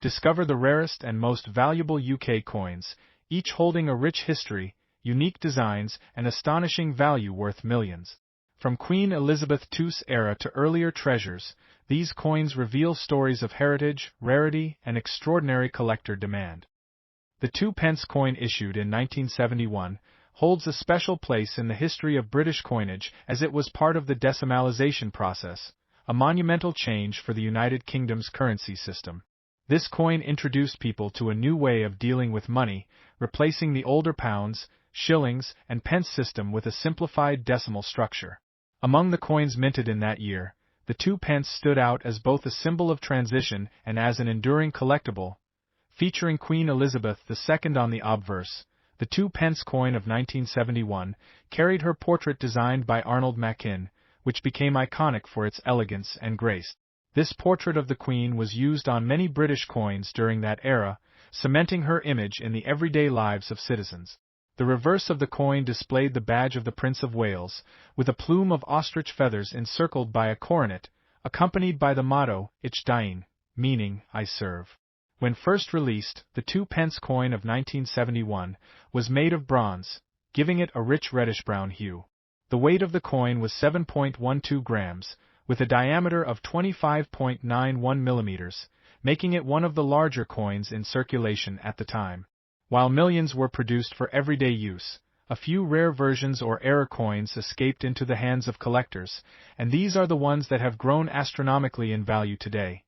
discover the rarest and most valuable UK coins, each holding a rich history, unique designs, and astonishing value worth millions. From Queen Elizabeth II's era to earlier treasures, these coins reveal stories of heritage, rarity, and extraordinary collector demand. The 2p coin issued in 1971 holds a special place in the history of British coinage as it was part of the decimalisation process, a monumental change for the United Kingdom's currency system. This coin introduced people to a new way of dealing with money, replacing the older pounds, shillings, and pence system with a simplified decimal structure. Among the coins minted in that year, the 2p stood out as both a symbol of transition and as an enduring collectible. Featuring Queen Elizabeth II on the obverse, the 2p coin of 1971 carried her portrait designed by Arnold Machin, which became iconic for its elegance and grace. This portrait of the Queen was used on many British coins during that era, cementing her image in the everyday lives of citizens. The reverse of the coin displayed the badge of the Prince of Wales, with a plume of ostrich feathers encircled by a coronet, accompanied by the motto, Ich diene, meaning, I serve. When first released, the 2p coin of 1971 was made of bronze, giving it a rich reddish-brown hue. The weight of the coin was 7.12 grams, with a diameter of 25.91 millimeters, making it one of the larger coins in circulation at the time. While millions were produced for everyday use, a few rare versions or error coins escaped into the hands of collectors, and these are the ones that have grown astronomically in value today.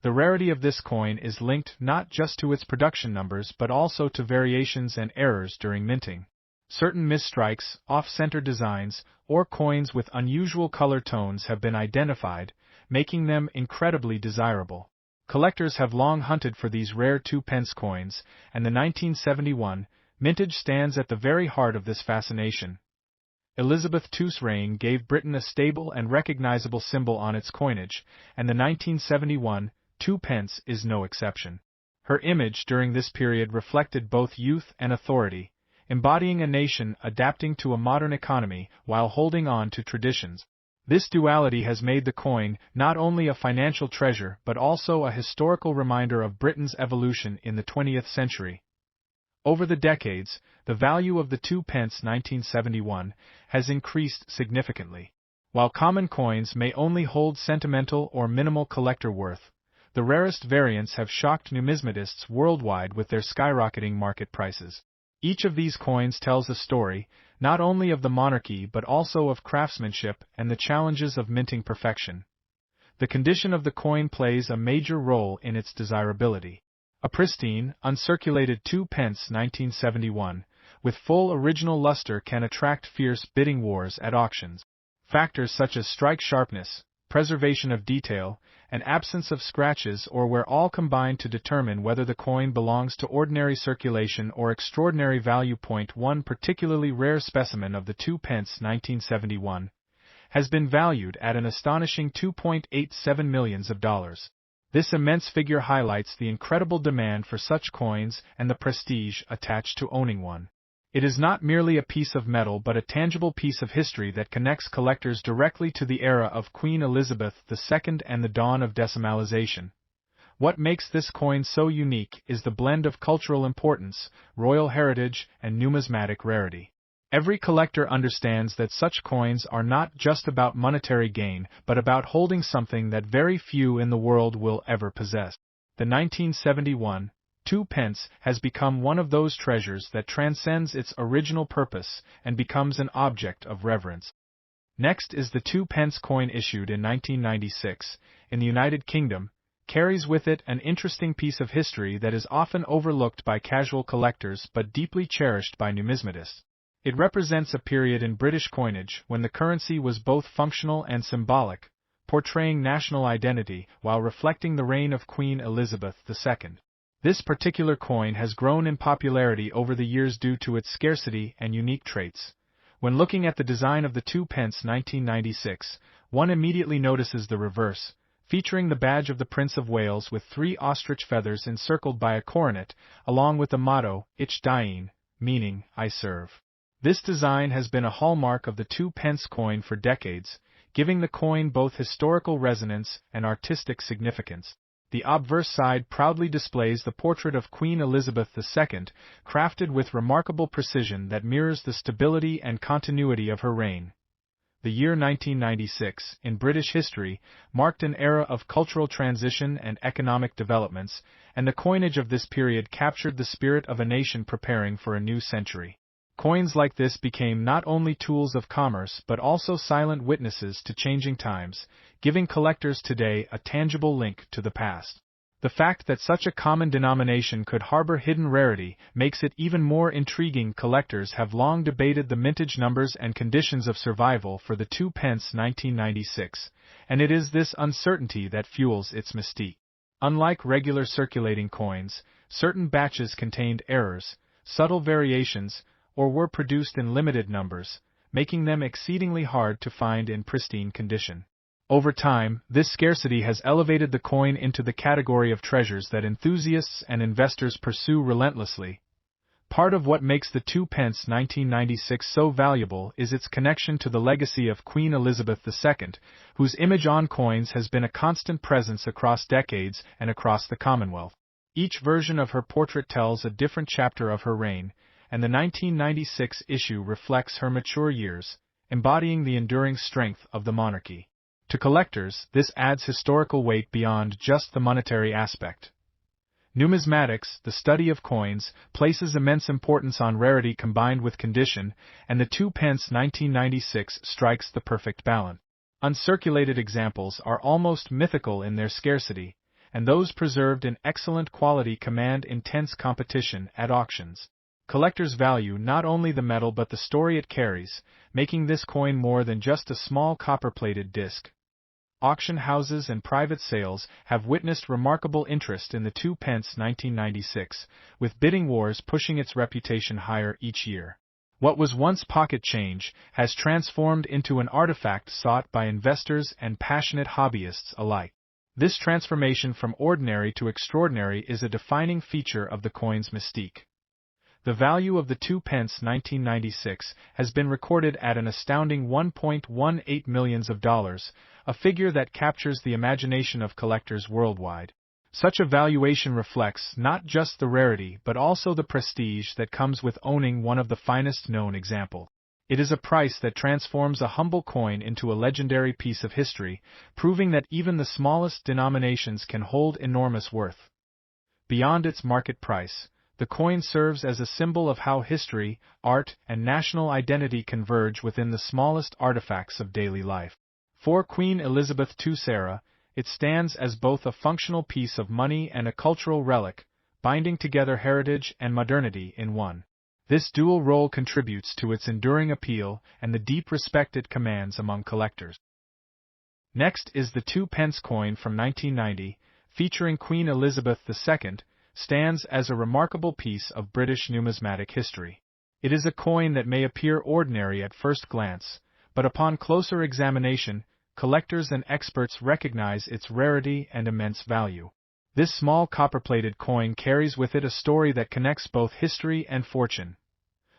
The rarity of this coin is linked not just to its production numbers but also to variations and errors during minting. Certain misstrikes, off-center designs, or coins with unusual color tones have been identified, making them incredibly desirable. Collectors have long hunted for these rare 2p coins, and the 1971 mintage stands at the very heart of this fascination. Elizabeth II's reign gave Britain a stable and recognizable symbol on its coinage, and the 1971 2p is no exception. Her image during this period reflected both youth and authority, embodying a nation adapting to a modern economy while holding on to traditions. This duality has made the coin not only a financial treasure but also a historical reminder of Britain's evolution in the 20th century. Over the decades, the value of the 2p 1971 has increased significantly. While common coins may only hold sentimental or minimal collector worth, the rarest variants have shocked numismatists worldwide with their skyrocketing market prices. Each of these coins tells a story, not only of the monarchy but also of craftsmanship and the challenges of minting perfection. The condition of the coin plays a major role in its desirability. A pristine, uncirculated 2p 1971, with full original luster can attract fierce bidding wars at auctions. Factors such as strike sharpness, preservation of detail, and absence of scratches or wear all combine to determine whether the coin belongs to ordinary circulation or extraordinary value. One particularly rare specimen of the 2p 1971 has been valued at an astonishing $2.87 million. This immense figure highlights the incredible demand for such coins and the prestige attached to owning one. It is not merely a piece of metal but a tangible piece of history that connects collectors directly to the era of Queen Elizabeth II and the dawn of decimalisation. What makes this coin so unique is the blend of cultural importance, royal heritage, and numismatic rarity. Every collector understands that such coins are not just about monetary gain but about holding something that very few in the world will ever possess. The 1971 2p has become one of those treasures that transcends its original purpose and becomes an object of reverence. Next is the 2p coin issued in 1996, in the United Kingdom, carries with it an interesting piece of history that is often overlooked by casual collectors but deeply cherished by numismatists. It represents a period in British coinage when the currency was both functional and symbolic, portraying national identity while reflecting the reign of Queen Elizabeth II. This particular coin has grown in popularity over the years due to its scarcity and unique traits. When looking at the design of the 2p 1996, one immediately notices the reverse, featuring the badge of the Prince of Wales with 3 ostrich feathers encircled by a coronet, along with the motto, Ich diene, meaning, I serve. This design has been a hallmark of the 2p coin for decades, giving the coin both historical resonance and artistic significance. The obverse side proudly displays the portrait of Queen Elizabeth II, crafted with remarkable precision that mirrors the stability and continuity of her reign. The year 1996, in British history, marked an era of cultural transition and economic developments, and the coinage of this period captured the spirit of a nation preparing for a new century. Coins like this became not only tools of commerce but also silent witnesses to changing times, giving collectors today a tangible link to the past. The fact that such a common denomination could harbor hidden rarity makes it even more intriguing. Collectors have long debated the mintage numbers and conditions of survival for the 2 pence 1996, and it is this uncertainty that fuels its mystique. Unlike regular circulating coins, certain batches contained errors, subtle variations, or were produced in limited numbers, making them exceedingly hard to find in pristine condition. Over time, this scarcity has elevated the coin into the category of treasures that enthusiasts and investors pursue relentlessly. Part of what makes the 2 pence 1996 so valuable is its connection to the legacy of Queen Elizabeth II, whose image on coins has been a constant presence across decades and across the Commonwealth. Each version of her portrait tells a different chapter of her reign, and the 1996 issue reflects her mature years, embodying the enduring strength of the monarchy. To collectors, this adds historical weight beyond just the monetary aspect. Numismatics, the study of coins, places immense importance on rarity combined with condition, and the 2 pence 1996 strikes the perfect balance. Uncirculated examples are almost mythical in their scarcity, and those preserved in excellent quality command intense competition at auctions. Collectors value not only the metal but the story it carries, making this coin more than just a small copper-plated disc. Auction houses and private sales have witnessed remarkable interest in the 2 pence 1996, with bidding wars pushing its reputation higher each year. What was once pocket change has transformed into an artifact sought by investors and passionate hobbyists alike. This transformation from ordinary to extraordinary is a defining feature of the coin's mystique. The value of the 2 pence 1996 has been recorded at an astounding $1.18 million, a figure that captures the imagination of collectors worldwide. Such a valuation reflects not just the rarity but also the prestige that comes with owning one of the finest known examples. It is a price that transforms a humble coin into a legendary piece of history, proving that even the smallest denominations can hold enormous worth. Beyond its market price, the coin serves as a symbol of how history, art, and national identity converge within the smallest artifacts of daily life. For Queen Elizabeth II's era, it stands as both a functional piece of money and a cultural relic, binding together heritage and modernity in one. This dual role contributes to its enduring appeal and the deep respect it commands among collectors. Next is the 2 pence coin from 1990, featuring Queen Elizabeth II, stands as a remarkable piece of British numismatic history. It is a coin that may appear ordinary at first glance, but upon closer examination, collectors and experts recognize its rarity and immense value. This small copper-plated coin carries with it a story that connects both history and fortune.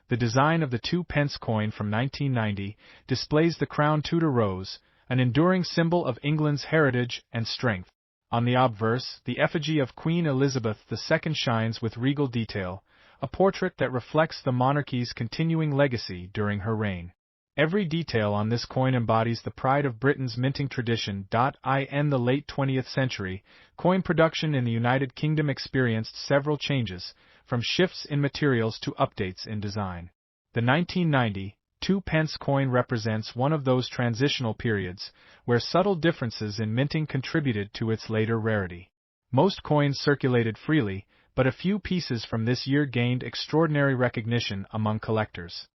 The design of the 2 pence coin from 1990 displays the crown Tudor rose, an enduring symbol of England's heritage and strength. On the obverse, the effigy of Queen Elizabeth II shines with regal detail, a portrait that reflects the monarchy's continuing legacy during her reign. Every detail on this coin embodies the pride of Britain's minting tradition. In the late 20th century, coin production in the United Kingdom experienced several changes, from shifts in materials to updates in design. The 1990 2 pence coin represents one of those transitional periods, where subtle differences in minting contributed to its later rarity. Most coins circulated freely, but a few pieces from this year gained extraordinary recognition among collectors.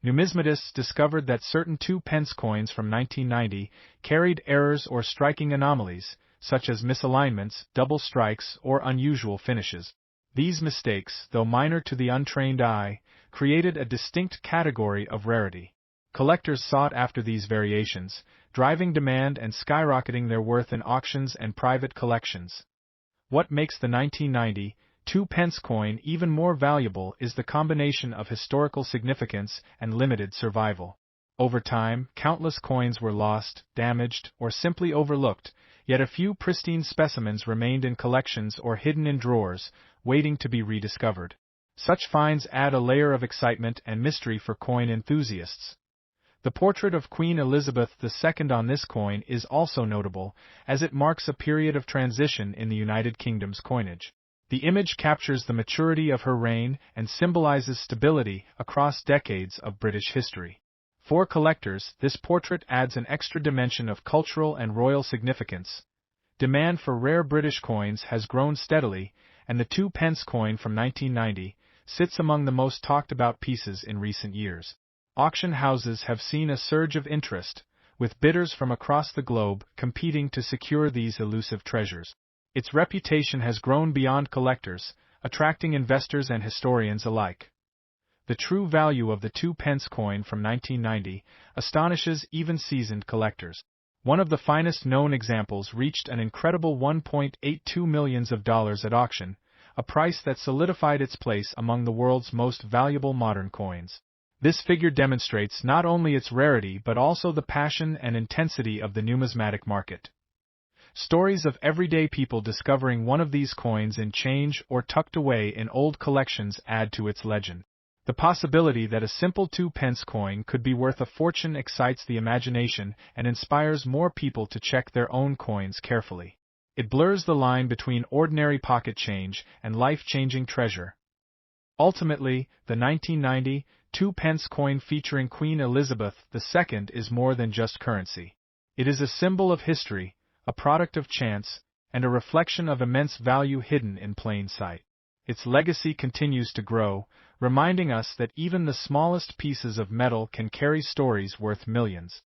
Numismatists discovered that certain 2 pence coins from 1990 carried errors or striking anomalies, such as misalignments, double strikes, or unusual finishes. These mistakes, though minor to the untrained eye, created a distinct category of rarity. Collectors sought after these variations, driving demand and skyrocketing their worth in auctions and private collections. What makes the 1990 2 pence coin even more valuable is the combination of historical significance and limited survival. Over time, countless coins were lost, damaged, or simply overlooked, yet a few pristine specimens remained in collections or hidden in drawers, waiting to be rediscovered. Such finds add a layer of excitement and mystery for coin enthusiasts. The portrait of Queen Elizabeth II on this coin is also notable, as it marks a period of transition in the United Kingdom's coinage. The image captures the maturity of her reign and symbolizes stability across decades of British history. For collectors, this portrait adds an extra dimension of cultural and royal significance. Demand for rare British coins has grown steadily, and the 2-pence coin from 1990 sits among the most talked about pieces in recent years. Auction houses have seen a surge of interest, with bidders from across the globe competing to secure these elusive treasures. Its reputation has grown beyond collectors, attracting investors and historians alike. The true value of the 2-pence coin from 1990 astonishes even seasoned collectors. One of the finest known examples reached an incredible $1.82 million at auction, a price that solidified its place among the world's most valuable modern coins. This figure demonstrates not only its rarity but also the passion and intensity of the numismatic market. Stories of everyday people discovering one of these coins in change or tucked away in old collections add to its legend. The possibility that a simple 2-pence coin could be worth a fortune excites the imagination and inspires more people to check their own coins carefully. It blurs the line between ordinary pocket change and life-changing treasure. Ultimately, the 1990 2-pence coin featuring Queen Elizabeth II is more than just currency. It is a symbol of history, a product of chance, and a reflection of immense value hidden in plain sight. Its legacy continues to grow, reminding us that even the smallest pieces of metal can carry stories worth millions.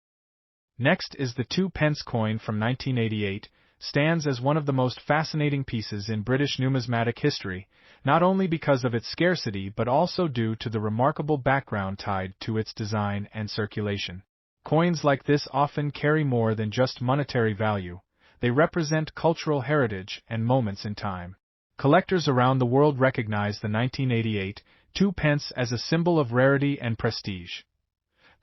Next is the 2-pence coin from 1988, stands as one of the most fascinating pieces in British numismatic history, not only because of its scarcity but also due to the remarkable background tied to its design and circulation. Coins like this often carry more than just monetary value. They represent cultural heritage and moments in time. Collectors around the world recognize the 1988 2-pence as a symbol of rarity and prestige.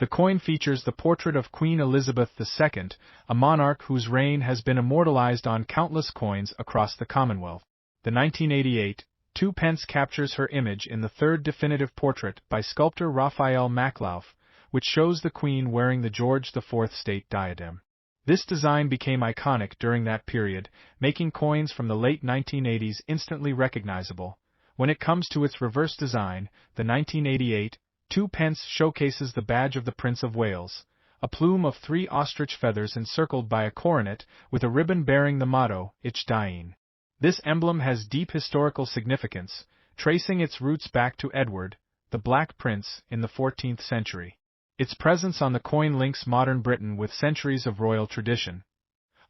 The coin features the portrait of Queen Elizabeth II, a monarch whose reign has been immortalized on countless coins across the Commonwealth. The 1988 2-pence captures her image in the third definitive portrait by sculptor Raphael Maklauf, which shows the Queen wearing the George IV state diadem. This design became iconic during that period, making coins from the late 1980s instantly recognizable. When it comes to its reverse design, the 1988 2-pence showcases the badge of the Prince of Wales, a plume of 3 ostrich feathers encircled by a coronet with a ribbon bearing the motto, Ich Dien. This emblem has deep historical significance, tracing its roots back to Edward, the Black Prince, in the 14th century. Its presence on the coin links modern Britain with centuries of royal tradition.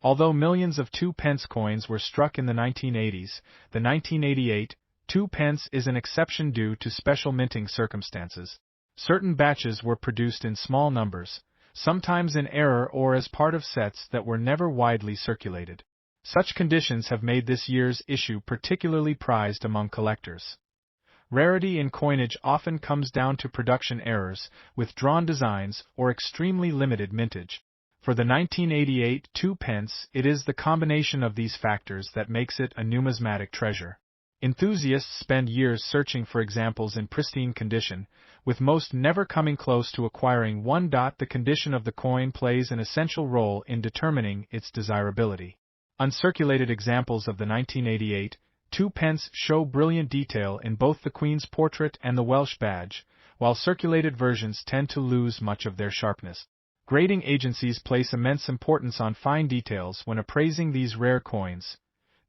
Although millions of 2-pence coins were struck in the 1980s, the 1988 2-pence is an exception due to special minting circumstances. Certain batches were produced in small numbers, sometimes in error or as part of sets that were never widely circulated. Such conditions have made this year's issue particularly prized among collectors. Rarity in coinage often comes down to production errors, withdrawn designs, or extremely limited mintage. For the 1988 2-pence, it is the combination of these factors that makes it a numismatic treasure. Enthusiasts spend years searching for examples in pristine condition, with most never coming close to acquiring one. The condition of the coin plays an essential role in determining its desirability. Uncirculated examples of the 1988 2-pence show brilliant detail in both the Queen's portrait and the Welsh badge, while circulated versions tend to lose much of their sharpness. Grading agencies place immense importance on fine details when appraising these rare coins.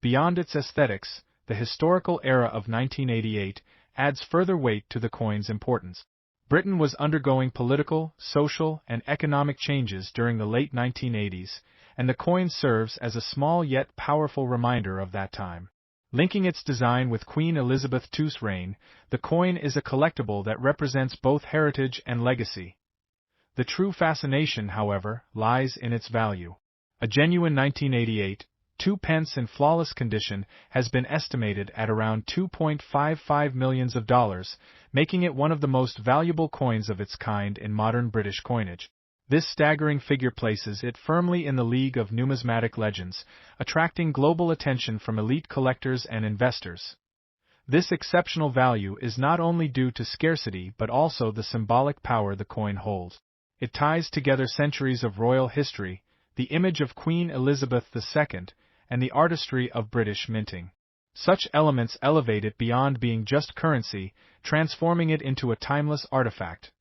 Beyond its aesthetics, the historical era of 1988 adds further weight to the coin's importance. Britain was undergoing political, social, and economic changes during the late 1980s, and the coin serves as a small yet powerful reminder of that time. Linking its design with Queen Elizabeth II's reign, the coin is a collectible that represents both heritage and legacy. The true fascination, however, lies in its value. A genuine 1988 2-pence in flawless condition has been estimated at around $2.55 million, making it one of the most valuable coins of its kind in modern British coinage. This staggering figure places it firmly in the league of numismatic legends, attracting global attention from elite collectors and investors. This exceptional value is not only due to scarcity but also the symbolic power the coin holds. It ties together centuries of royal history, the image of Queen Elizabeth II, and the artistry of British minting. Such elements elevate it beyond being just currency, transforming it into a timeless artifact.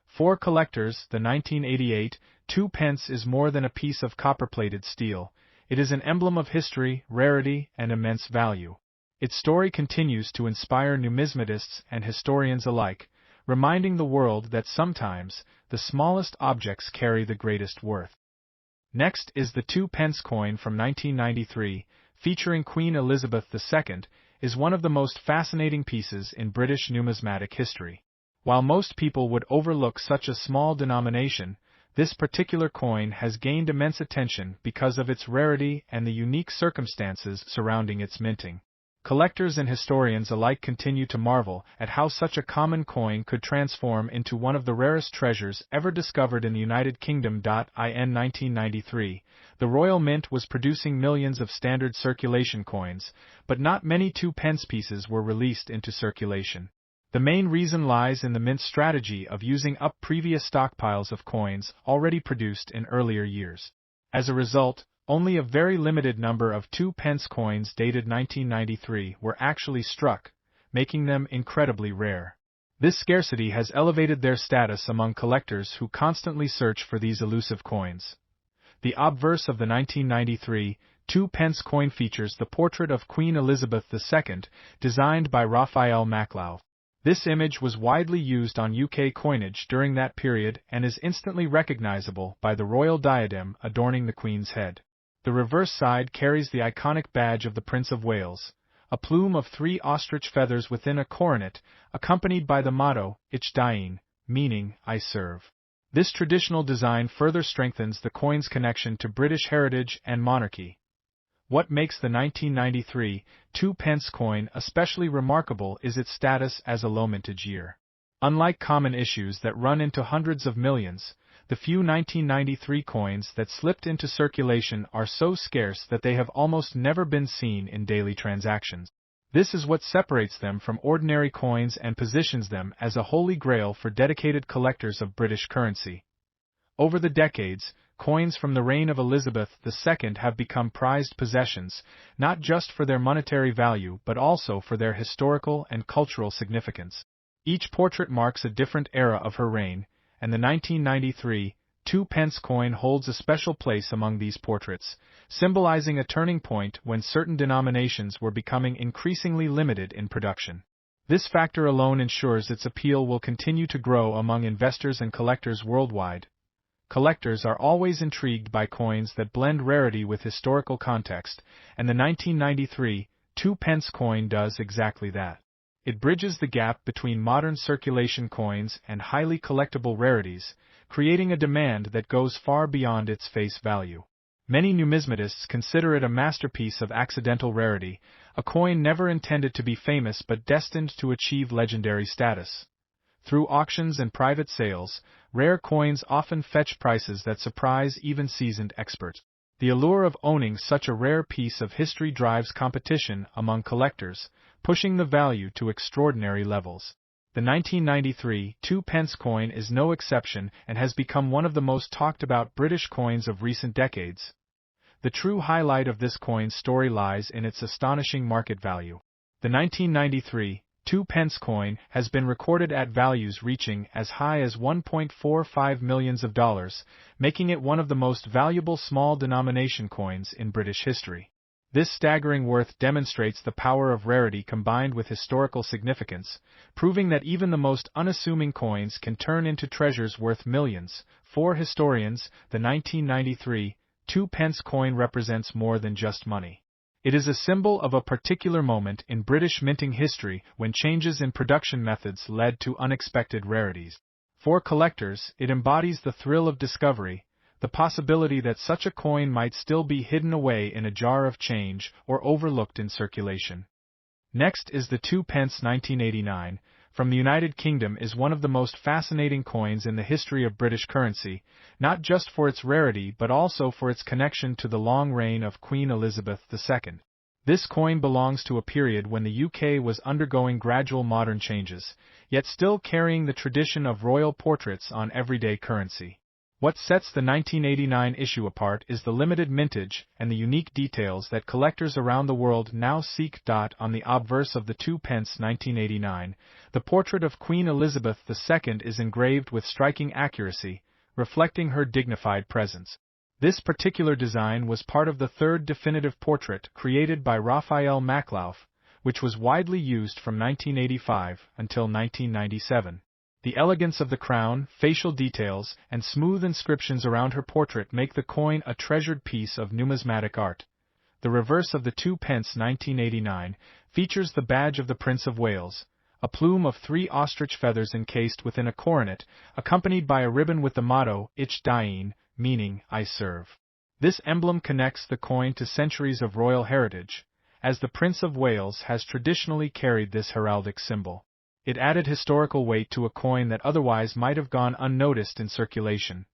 For collectors, the 1988 2 pence is more than a piece of copper-plated steel. It is an emblem of history, rarity, and immense value. Its story continues to inspire numismatists and historians alike, reminding the world that sometimes the smallest objects carry the greatest worth. Next is the 2 pence coin from 1993, featuring Queen Elizabeth II, is one of the most fascinating pieces in British numismatic history. While most people would overlook such a small denomination, this particular coin has gained immense attention because of its rarity and the unique circumstances surrounding its minting. Collectors and historians alike continue to marvel at how such a common coin could transform into one of the rarest treasures ever discovered in the United Kingdom. In 1993, the Royal Mint was producing millions of standard circulation coins, but not many 2 pence pieces were released into circulation. The main reason lies in the Mint's strategy of using up previous stockpiles of coins already produced in earlier years. As a result, only a very limited number of 2 pence coins dated 1993 were actually struck, making them incredibly rare. This scarcity has elevated their status among collectors who constantly search for these elusive coins. The obverse of the 1993 2 pence coin features the portrait of Queen Elizabeth II, designed by Raphael Maclau. This image was widely used on UK coinage during that period and is instantly recognizable by the royal diadem adorning the Queen's head. The reverse side carries the iconic badge of the Prince of Wales, a plume of 3 ostrich feathers within a coronet, accompanied by the motto, Ich diene, meaning, I serve. This traditional design further strengthens the coin's connection to British heritage and monarchy. What makes the 1993 2 pence coin especially remarkable is its status as a low mintage year. Unlike common issues that run into hundreds of millions, the few 1993 coins that slipped into circulation are so scarce that they have almost never been seen in daily transactions. This is what separates them from ordinary coins and positions them as a holy grail for dedicated collectors of British currency. Over the decades, coins from the reign of Elizabeth II have become prized possessions, not just for their monetary value but also for their historical and cultural significance. Each portrait marks a different era of her reign, and the 1993 2 pence coin holds a special place among these portraits, symbolizing a turning point when certain denominations were becoming increasingly limited in production. This factor alone ensures its appeal will continue to grow among investors and collectors worldwide. Collectors are always intrigued by coins that blend rarity with historical context, and the 1993 2 pence coin does exactly that. It bridges the gap between modern circulation coins and highly collectible rarities, creating a demand that goes far beyond its face value. Many numismatists consider it a masterpiece of accidental rarity, a coin never intended to be famous but destined to achieve legendary status. Through auctions and private sales, rare coins often fetch prices that surprise even seasoned experts. The allure of owning such a rare piece of history drives competition among collectors, pushing the value to extraordinary levels. The 1993 2 pence coin is no exception and has become one of the most talked about British coins of recent decades. The true highlight of this coin's story lies in its astonishing market value. The 1993 2 pence coin has been recorded at values reaching as high as $1.45 million, making it one of the most valuable small denomination coins in British history. This staggering worth demonstrates the power of rarity combined with historical significance, proving that even the most unassuming coins can turn into treasures worth millions. For historians, the 1993 2 pence coin represents more than just money. It is a symbol of a particular moment in British minting history when changes in production methods led to unexpected rarities. For collectors, it embodies the thrill of discovery, the possibility that such a coin might still be hidden away in a jar of change or overlooked in circulation. Next is the 2 pence 1989, from the United Kingdom is one of the most fascinating coins in the history of British currency, not just for its rarity but also for its connection to the long reign of Queen Elizabeth II. This coin belongs to a period when the UK was undergoing gradual modern changes, yet still carrying the tradition of royal portraits on everyday currency. What sets the 1989 issue apart is the limited mintage and the unique details that collectors around the world now seek. On the obverse of the 2 pence 1989, the portrait of Queen Elizabeth II is engraved with striking accuracy, reflecting her dignified presence. This particular design was part of the third definitive portrait created by Raphael Maklauf, which was widely used from 1985 until 1997. The elegance of the crown, facial details, and smooth inscriptions around her portrait make the coin a treasured piece of numismatic art. The reverse of the 2 pence 1989 features the badge of the Prince of Wales, a plume of 3 ostrich feathers encased within a coronet, accompanied by a ribbon with the motto, Ich diene, meaning, I serve. This emblem connects the coin to centuries of royal heritage, as the Prince of Wales has traditionally carried this heraldic symbol. It added historical weight to a coin that otherwise might have gone unnoticed in circulation.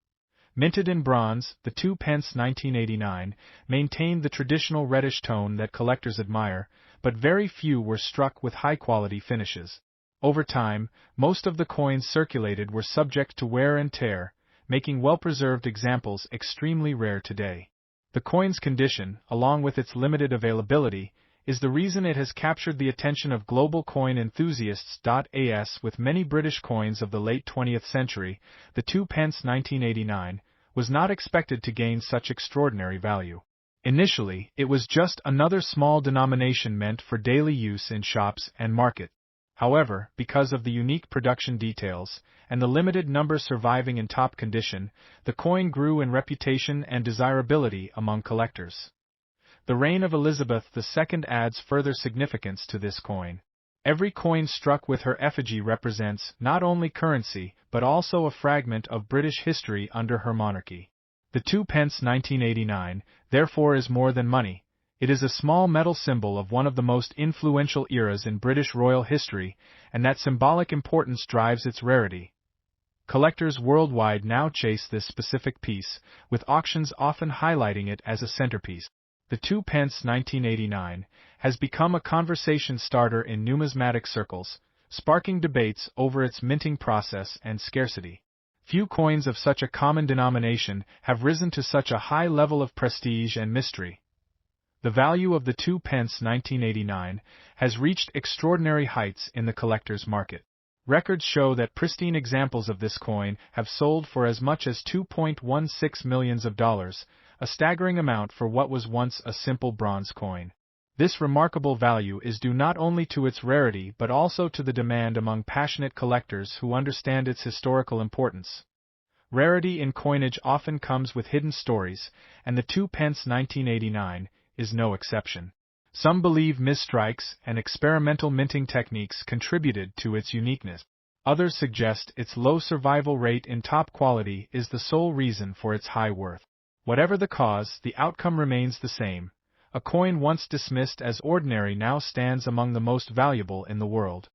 Minted in bronze, the 2 pence 1989 maintained the traditional reddish tone that collectors admire, but very few were struck with high-quality finishes. Over time, most of the coins circulated were subject to wear and tear, making well-preserved examples extremely rare today. The coin's condition, along with its limited availability, is the reason it has captured the attention of global coin enthusiasts. As with many British coins of the late 20th century, the 2 pence 1989 was not expected to gain such extraordinary value. Initially, it was just another small denomination meant for daily use in shops and market. However, because of the unique production details and the limited number surviving in top condition, the coin grew in reputation and desirability among collectors. The reign of Elizabeth II adds further significance to this coin. Every coin struck with her effigy represents not only currency but also a fragment of British history under her monarchy. The 2 pence 1989, therefore, is more than money. It is a small metal symbol of one of the most influential eras in British royal history, and that symbolic importance drives its rarity. Collectors worldwide now chase this specific piece, with auctions often highlighting it as a centerpiece. The 2 pence 1989 has become a conversation starter in numismatic circles, sparking debates over its minting process and scarcity. Few coins of such a common denomination have risen to such a high level of prestige and mystery. The value of the 2 pence 1989 has reached extraordinary heights in the collector's market. Records show that pristine examples of this coin have sold for as much as $2.16 million, a staggering amount for what was once a simple bronze coin. This remarkable value is due not only to its rarity but also to the demand among passionate collectors who understand its historical importance. Rarity in coinage often comes with hidden stories, and the 2 pence 1989 is no exception. Some believe misstrikes and experimental minting techniques contributed to its uniqueness. Others suggest its low survival rate in top quality is the sole reason for its high worth. Whatever the cause, the outcome remains the same. A coin once dismissed as ordinary now stands among the most valuable in the world.